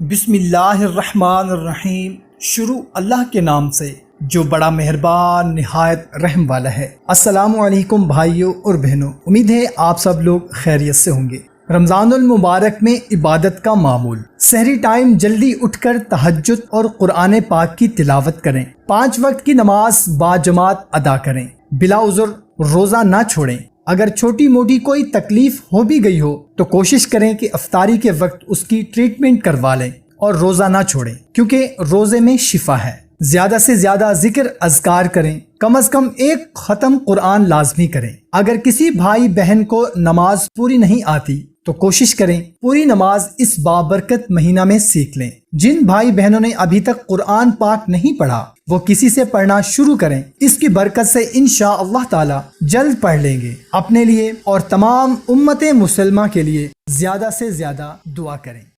बिस्मिल्लाहिर्रहमानिर्रहीम। शुरू अल्लाह के नाम से जो बड़ा मेहरबान निहायत रहम वाला है। अस्सलामु अलैकुम भाइयों और बहनों, उम्मीद है आप सब लोग खैरियत से होंगे। रमज़ानुल मुबारक में इबादत का मामूल, सहरी टाइम जल्दी उठकर तहज्जुद और कुरान पाक की तिलावत करें। 5 वक्त की नमाज बाजमात अदा करें। बिला उज़र रोज़ा ना छोड़ें। अगर छोटी मोटी कोई तकलीफ हो भी गई हो तो कोशिश करें कि अफ्तारी के वक्त उसकी ट्रीटमेंट करवा लें और रोज़ा ना छोड़ें, क्योंकि रोज़े में शिफा है। ज़्यादा से ज़्यादा जिक्र अज़कार करें। कम अज़ कम एक ख़त्म कुरान लाजमी करें। अगर किसी भाई बहन को नमाज पूरी नहीं आती तो कोशिश करें पूरी नमाज इस बाबरकत महीना में सीख लें। जिन भाई बहनों ने अभी तक कुरान पाक नहीं पढ़ा वो किसी से पढ़ना शुरू करें। इसकी बरकत से इंशाअल्लाह ताला जल्द पढ़ लेंगे। अपने लिए और तमाम उम्मत मुसलमा के लिए ज़्यादा से ज़्यादा दुआ करें।